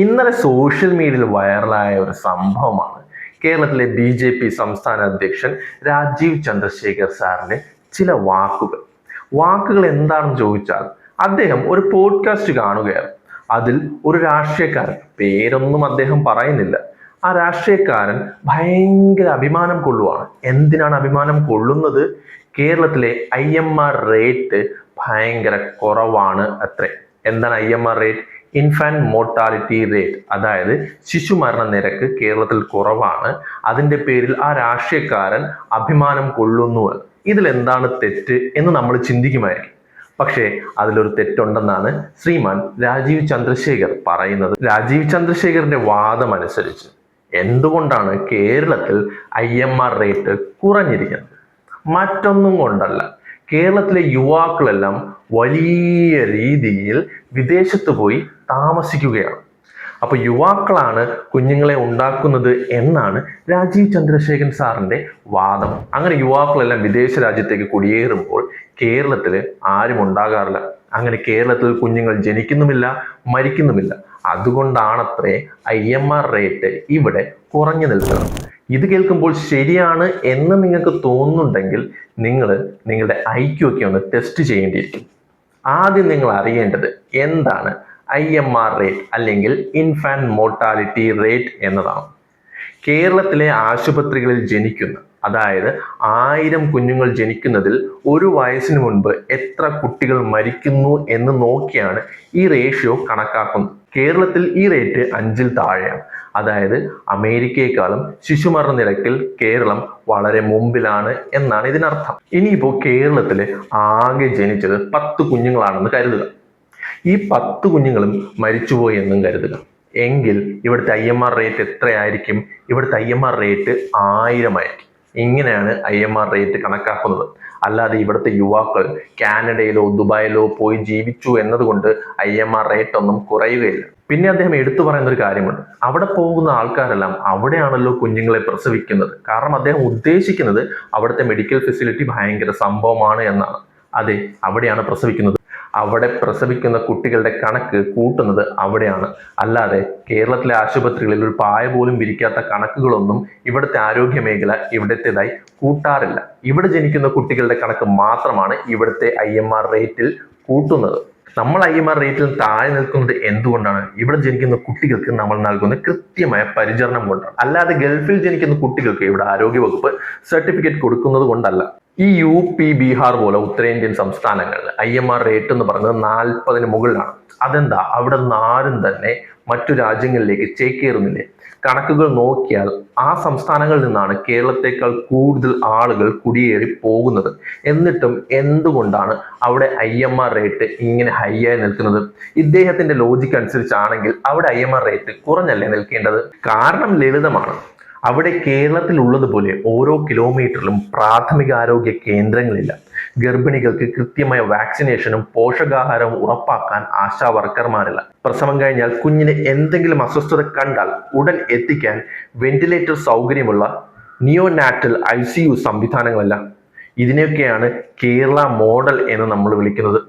ഇന്നലെ സോഷ്യൽ മീഡിയയിൽ വൈറലായ ഒരു സംഭവമാണ് കേരളത്തിലെ BJP സംസ്ഥാന അധ്യക്ഷൻ രാജീവ് ചന്ദ്രശേഖർ സാറിന്റെ ചില വാക്കുകൾ എന്താണെന്ന് ചോദിച്ചാൽ അദ്ദേഹം ഒരു പോഡ്കാസ്റ്റ് കാണുകയാണ്. അതിൽ ഒരു രാഷ്ട്രീയക്കാരൻ, പേരൊന്നും അദ്ദേഹം പറയുന്നില്ല, ആ രാഷ്ട്രീയക്കാരൻ ഭയങ്കര അഭിമാനം കൊള്ളുവാണ്. എന്തിനാണ് അഭിമാനം കൊള്ളുന്നത്? കേരളത്തിലെ IMR റേറ്റ് ഭയങ്കര കുറവാണ് അത്രേ. എന്താണ് IMR rate? Infant mortality rate, അതായത് ശിശുമരണ നിരക്ക് കേരളത്തിൽ കുറവാണ്. അതിന്റെ പേരിൽ ആ രാഷ്ട്രീയക്കാരൻ അഭിമാനം കൊള്ളുന്നു. ഇതിൽ എന്താണ് തെറ്റ് എന്ന് നമ്മൾ ചിന്തിക്കുമായിരിക്കും. പക്ഷേ അതിലൊരു തെറ്റുണ്ടെന്നാണ് ശ്രീമാൻ രാജീവ് ചന്ദ്രശേഖർ പറയുന്നത്. രാജീവ് ചന്ദ്രശേഖറിന്റെ വാദം അനുസരിച്ച് എന്തുകൊണ്ടാണ് കേരളത്തിൽ IMR റേറ്റ് കുറഞ്ഞിരിക്കുന്നത്? മറ്റൊന്നും കൊണ്ടല്ല, കേരളത്തിലെ യുവാക്കളെല്ലാം വലിയ രീതിയിൽ വിദേശത്ത് പോയി താമസിക്കുകയാണ്. അപ്പൊ യുവാക്കളാണ് കുഞ്ഞുങ്ങളെ ഉണ്ടാക്കുന്നത് എന്നാണ് രാജീവ് ചന്ദ്രശേഖരൻ സാറിന്റെ വാദം. അങ്ങനെ യുവാക്കളെല്ലാം വിദേശ രാജ്യത്തേക്ക് കുടിയേറുമ്പോൾ കേരളത്തിൽ ആരും ഉണ്ടാകാറില്ല. അങ്ങനെ കേരളത്തിൽ കുഞ്ഞുങ്ങൾ ജനിക്കുന്നുമില്ല, മരിക്കുന്നുമില്ല. അതുകൊണ്ടാണത്രേ IMR റേറ്റ് ഇവിടെ കുറഞ്ഞു നിൽക്കുന്നത്. ഇത് കേൾക്കുമ്പോൾ ശരിയാണ് എന്ന് നിങ്ങൾക്ക് തോന്നുന്നുണ്ടെങ്കിൽ നിങ്ങൾ നിങ്ങളുടെ IQ ഒക്കെ ഒന്ന് ടെസ്റ്റ് ചെയ്യേണ്ടിയിരിക്കും. ആദ്യം നിങ്ങൾ അറിയേണ്ടത് എന്താണ് IMR റേറ്റ് അല്ലെങ്കിൽ ഇൻഫാന്റ് മോർട്ടാലിറ്റി റേറ്റ് എന്നതാണ്. കേരളത്തിലെ ആശുപത്രികളിൽ ജനിക്കുന്ന, അതായത് 1000 കുഞ്ഞുങ്ങൾ ജനിക്കുന്നതിൽ 1 വയസ്സിന് മുൻപ് എത്ര കുട്ടികൾ മരിക്കുന്നു എന്ന് നോക്കിയാണ് ഈ റേഷ്യോ കണക്കാക്കുന്നത്. കേരളത്തിൽ ഈ റേറ്റ് 5-ൽ താഴെയാണ്. അതായത് അമേരിക്കയെക്കാളും ശിശുമരണ നിരക്കിൽ കേരളം വളരെ മുമ്പിലാണ് എന്നാണ് ഇതിനർത്ഥം. ഇനിയിപ്പോൾ കേരളത്തിൽ ആകെ ജനിച്ചത് 10 കുഞ്ഞുങ്ങളാണെന്ന് കരുതുക. ഈ 10 കുഞ്ഞുങ്ങളും മരിച്ചുപോയി എന്നും കരുതുക. എങ്കിൽ ഇവിടുത്തെ IMR റേറ്റ് എത്രയായിരിക്കും? ഇവിടുത്തെ IMR റേറ്റ് 1000 ആയിരിക്കും. ഇങ്ങനെയാണ് IMR റേറ്റ് കണക്കാക്കുന്നത്. അല്ലാതെ ഇവിടുത്തെ യുവാക്കൾ കാനഡയിലോ ദുബായിലോ പോയി ജീവിച്ചു എന്നതുകൊണ്ട് IMR റേറ്റ് ഒന്നും കുറയുകയില്ല. പിന്നെ അദ്ദേഹം എടുത്തു പറയുന്ന ഒരു കാര്യമുണ്ട്, അവിടെ പോകുന്ന ആൾക്കാരെല്ലാം അവിടെയാണല്ലോ കുഞ്ഞുങ്ങളെ പ്രസവിക്കുന്നത്. കാരണം അദ്ദേഹം ഉദ്ദേശിക്കുന്നത് അവിടുത്തെ മെഡിക്കൽ ഫെസിലിറ്റി ഭയങ്കര സംഭവമാണ് എന്നാണ്. അതെ, അവിടെയാണ് പ്രസവിക്കുന്നത്. അവിടെ പ്രസവിക്കുന്ന കുട്ടികളുടെ കണക്ക് കൂട്ടുന്നത് അവിടെയാണ്. അല്ലാതെ കേരളത്തിലെ ആശുപത്രികളിൽ ഒരു പായ പോലും വിരിക്കാത്ത കണക്കുകളൊന്നും ഇവിടുത്തെ ആരോഗ്യ മേഖല ഇവിടത്തേതായി കൂട്ടാറില്ല. ഇവിടെ ജനിക്കുന്ന കുട്ടികളുടെ കണക്ക് മാത്രമാണ് ഇവിടുത്തെ IMR റേറ്റിൽ കൂട്ടുന്നത്. നമ്മൾ IMR റേറ്റിൽ താഴെ നിൽക്കുന്നത് എന്തുകൊണ്ടാണ്? ഇവിടെ ജനിക്കുന്ന കുട്ടികൾക്ക് നമ്മൾ നൽകുന്ന കൃത്യമായ പരിചരണം കൊണ്ടാണ്. അല്ലാതെ ഗൾഫിൽ ജനിക്കുന്ന കുട്ടികൾക്ക് ഇവിടെ ആരോഗ്യവകുപ്പ് സർട്ടിഫിക്കറ്റ് കൊടുക്കുന്നത് കൊണ്ടല്ല. ഈ UP, ബീഹാർ പോലെ ഉത്തരേന്ത്യൻ സംസ്ഥാനങ്ങളിൽ IMR റേറ്റ് എന്ന് പറയുന്നത് 40-ന് മുകളിലാണ്. അതെന്താ? അവിടെ നിന്ന് ആരും തന്നെ മറ്റു രാജ്യങ്ങളിലേക്ക് ചേക്കേറുന്നില്ലേ? കണക്കുകൾ നോക്കിയാൽ ആ സംസ്ഥാനങ്ങളിൽ നിന്നാണ് കേരളത്തെക്കാൾ കൂടുതൽ ആളുകൾ കുടിയേറി പോകുന്നത്. എന്നിട്ടും എന്തുകൊണ്ടാണ് അവിടെ IMR റേറ്റ് ഇങ്ങനെ ഹൈ ആയി നിൽക്കുന്നത്? ഇദ്ദേഹത്തിന്റെ ലോജിക്ക് അനുസരിച്ചാണെങ്കിൽ അവിടെ IMR റേറ്റ് കുറഞ്ഞല്ലേ നിൽക്കേണ്ടത്? കാരണം ലളിതമാണ്. അവിടെ കേരളത്തിൽ ഉള്ളതുപോലെ ഓരോ കിലോമീറ്ററിലും പ്രാഥമികാരോഗ്യ കേന്ദ്രങ്ങളില്ല. ഗർഭിണികൾക്ക് കൃത്യമായ വാക്സിനേഷനും പോഷകാഹാരവും ഉറപ്പാക്കാൻ ആശാ വർക്കർമാരില്ല. പ്രസവം കഴിഞ്ഞാൽ കുഞ്ഞിന് എന്തെങ്കിലും അസ്വസ്ഥത കണ്ടാൽ ഉടൻ എത്തിക്കാൻ വെന്റിലേറ്റർ സൗകര്യമുള്ള നിയോനാറ്റൽ ICU സംവിധാനങ്ങളില്ല. ഇതിനെയൊക്കെയാണ് കേരള മോഡൽ എന്ന് നമ്മൾ വിളിക്കുന്നത്.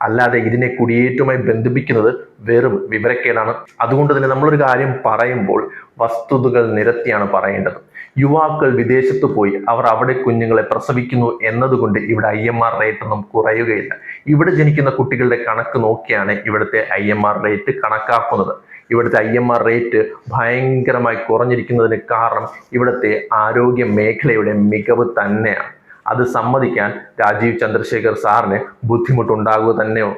അല്ലാതെ ഇതിനെ കുടിയേറ്റവുമായി ബന്ധിപ്പിക്കുന്നത് വെറും വിവരക്കേടാണ്. അതുകൊണ്ട് തന്നെ നമ്മളൊരു കാര്യം പറയുമ്പോൾ വസ്തുതകൾ നിരത്തിയാണ് പറയേണ്ടത്. യുവാക്കൾ വിദേശത്ത് പോയി അവർ അവിടെ കുഞ്ഞുങ്ങളെ പ്രസവിക്കുന്നു എന്നതുകൊണ്ട് ഇവിടെ IMR റേറ്റ് ഒന്നും കുറയുകയില്ല. ഇവിടെ ജനിക്കുന്ന കുട്ടികളുടെ കണക്ക് നോക്കിയാണ് ഇവിടുത്തെ IMR റേറ്റ് കണക്കാക്കുന്നത്. ഇവിടുത്തെ IMR റേറ്റ് ഭയങ്കരമായി കുറഞ്ഞിരിക്കുന്നതിന് കാരണം ഇവിടുത്തെ ആരോഗ്യ മേഖലയുടെ മികവ് തന്നെയാണ്. അത് സമ്മതിക്കാൻ രാജീവ് ചന്ദ്രശേഖർ സാറിന് ബുദ്ധിമുട്ടുണ്ടാകുക തന്നെയോ.